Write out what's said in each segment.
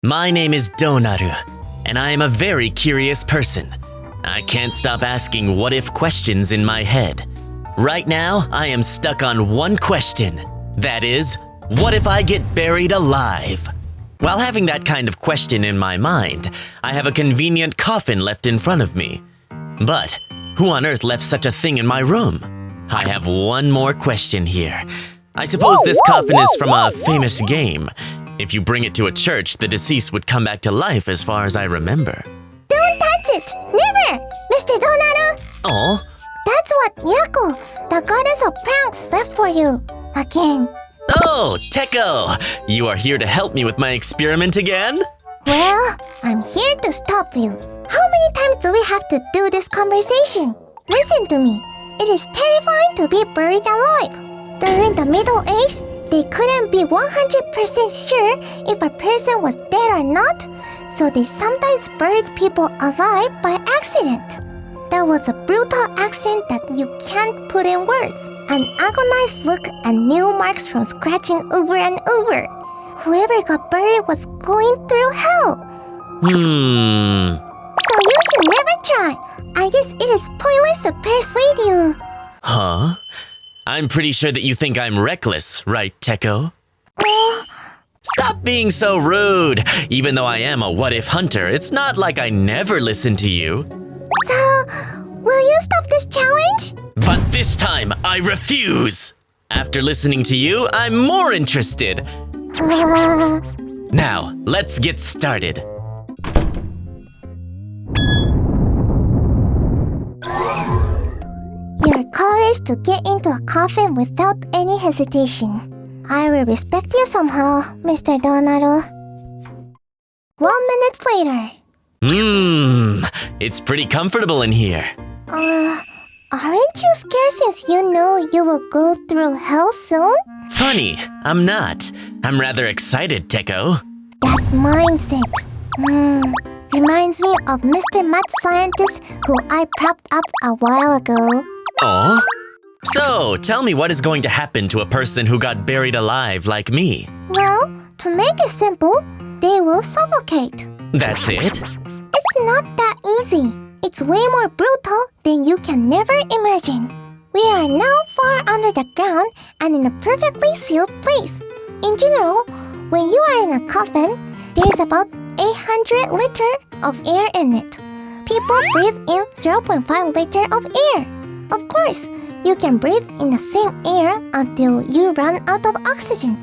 My name is Donaru, and I am a very curious person. I can't stop asking what-if questions in my head. Right now, I am stuck on one question. That is, what if I get buried alive? While having that kind of question in my mind, I have a convenient coffin left in front of me. But who on earth left such a thing in my room? I have one more question here. I suppose this coffin is from a famous game. If you bring it to a church, the deceased would come back to life as far as I remember. Don't touch it! Never! Mr. Donaru! Oh? That's what Yako, the goddess of pranks, left for you. Again. Oh, Teko! You are here to help me with my experiment again? Well, I'm here to stop you. How many times do we have to do this conversation? Listen to me. It is terrifying to be buried alive. During the Middle Ages, they couldn't be 100% sure if a person was dead or not, so they sometimes buried people alive by accident. That was a brutal accident that you can't put in words. An agonized look and nail marks from scratching over and over. Whoever got buried was going through hell. So you should never try. I guess it is pointless to persuade you. Huh? I'm pretty sure that you think I'm reckless, right, Teko? Stop being so rude! Even though I am a what-if hunter, it's not like I never listen to you. So, will you stop this challenge? But this time, I refuse! After listening to you, I'm more interested. Now, let's get started. Your courage to get into a coffin without any hesitation. I will respect you somehow, Mr. Donaru. 1 minute later. It's pretty comfortable in here. Aren't you scared since you know you will go through hell soon? Funny, I'm not. I'm rather excited, Teko. That mindset. Reminds me of Mr. Mad Scientist who I propped up a while ago. Oh? So, tell me what is going to happen to a person who got buried alive like me? Well, to make it simple, they will suffocate. That's it? It's not that easy. It's way more brutal than you can never imagine. We are now far under the ground and in a perfectly sealed place. In general, when you are in a coffin, there is about 800 liters of air in it. People breathe in 0.5 liter of air. Of course, you can breathe in the same air until you run out of oxygen.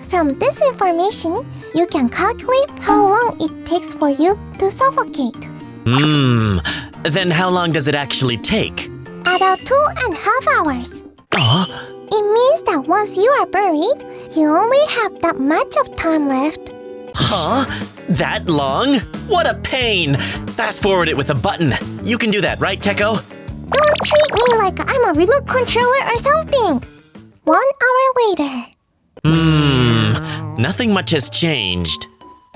From this information, you can calculate how long it takes for you to suffocate. Then how long does it actually take? About 2.5 hours. It means that once you are buried, you only have that much of time left. Huh? That long? What a pain! Fast forward it with a button. You can do that, right, Teko? Don't treat me like I'm a remote controller or something. 1 hour later. Nothing much has changed.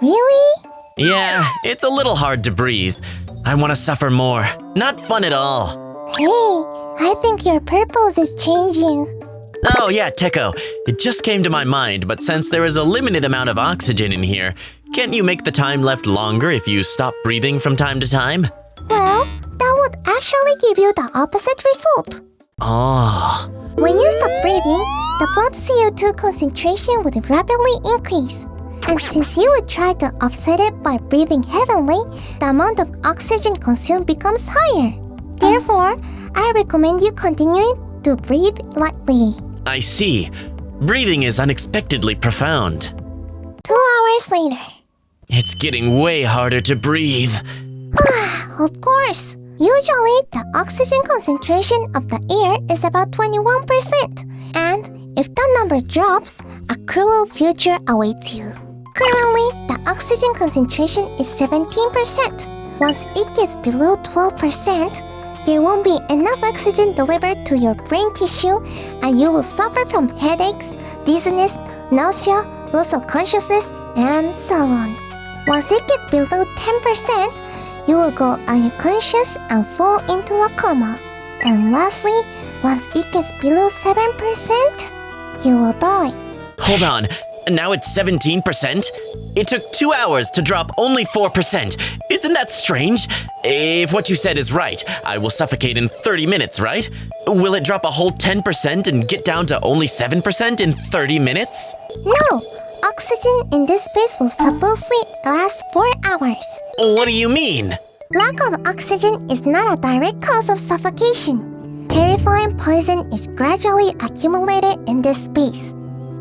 Really? Yeah, it's a little hard to breathe. I want to suffer more. Not fun at all. Hey, I think your purpose is changing. Oh yeah, Teko. It just came to my mind, but since there is a limited amount of oxygen in here, can't you make the time left longer if you stop breathing from time to time? Well, that would actually give you the opposite result. Oh. When you stop breathing, the blood CO2 concentration would rapidly increase. And since you would try to offset it by breathing heavily, the amount of oxygen consumed becomes higher. Therefore, I recommend you continuing to breathe lightly. I see. Breathing is unexpectedly profound. 2 hours later. It's getting way harder to breathe. Of course. Usually, the oxygen concentration of the air is about 21%. And if the number drops, a cruel future awaits you. Currently, the oxygen concentration is 17%. Once it gets below 12%, there won't be enough oxygen delivered to your brain tissue and you will suffer from headaches, dizziness, nausea, loss of consciousness, and so on. Once it gets below 10%, you will go unconscious and fall into a coma. And lastly, once it gets below 7%, you will die. Hold on. Now it's 17%? It took 2 hours to drop only 4%. Isn't that strange? If what you said is right, I will suffocate in 30 minutes, right? Will it drop a whole 10% and get down to only 7% in 30 minutes? No! Oxygen in this space will supposedly last 4 hours. What do you mean? Lack of oxygen is not a direct cause of suffocation. Terrifying poison is gradually accumulated in this space.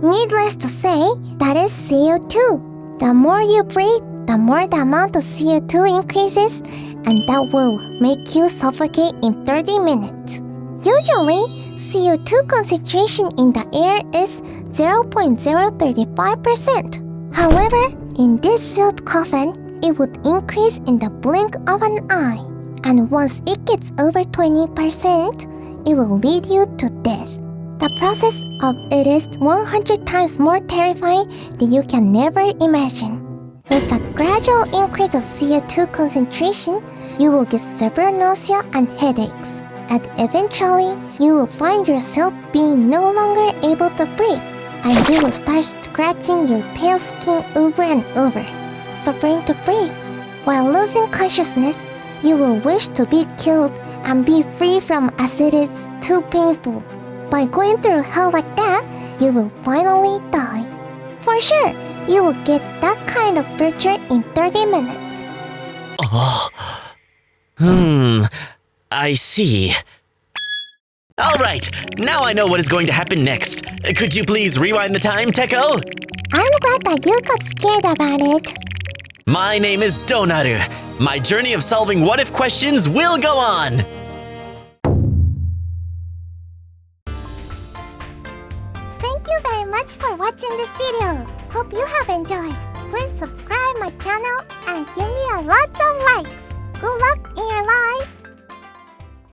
Needless to say, that is CO2. The more you breathe, the more the amount of CO2 increases, and that will make you suffocate in 30 minutes. Usually, CO2 concentration in the air is 0.035%. However, in this sealed coffin, it would increase in the blink of an eye. And once it gets over 20%, it will lead you to death. The process of it is 100 times more terrifying than you can never imagine. With a gradual increase of CO2 concentration, you will get severe nausea and headaches. And eventually, you will find yourself being no longer able to breathe. And you will start scratching your pale skin over and over, suffering to breathe. While losing consciousness, you will wish to be killed and be free from as it is too painful. By going through hell like that, you will finally die. For sure, you will get that kind of torture in 30 minutes. Oh. I see. Alright, now I know what is going to happen next. Could you please rewind the time, Teko? I'm glad that you got scared about it. My name is Donaru. My journey of solving what-if questions will go on. Thank you very much for watching this video. Hope you have enjoyed. Please subscribe my channel and give me a lots of likes. Good luck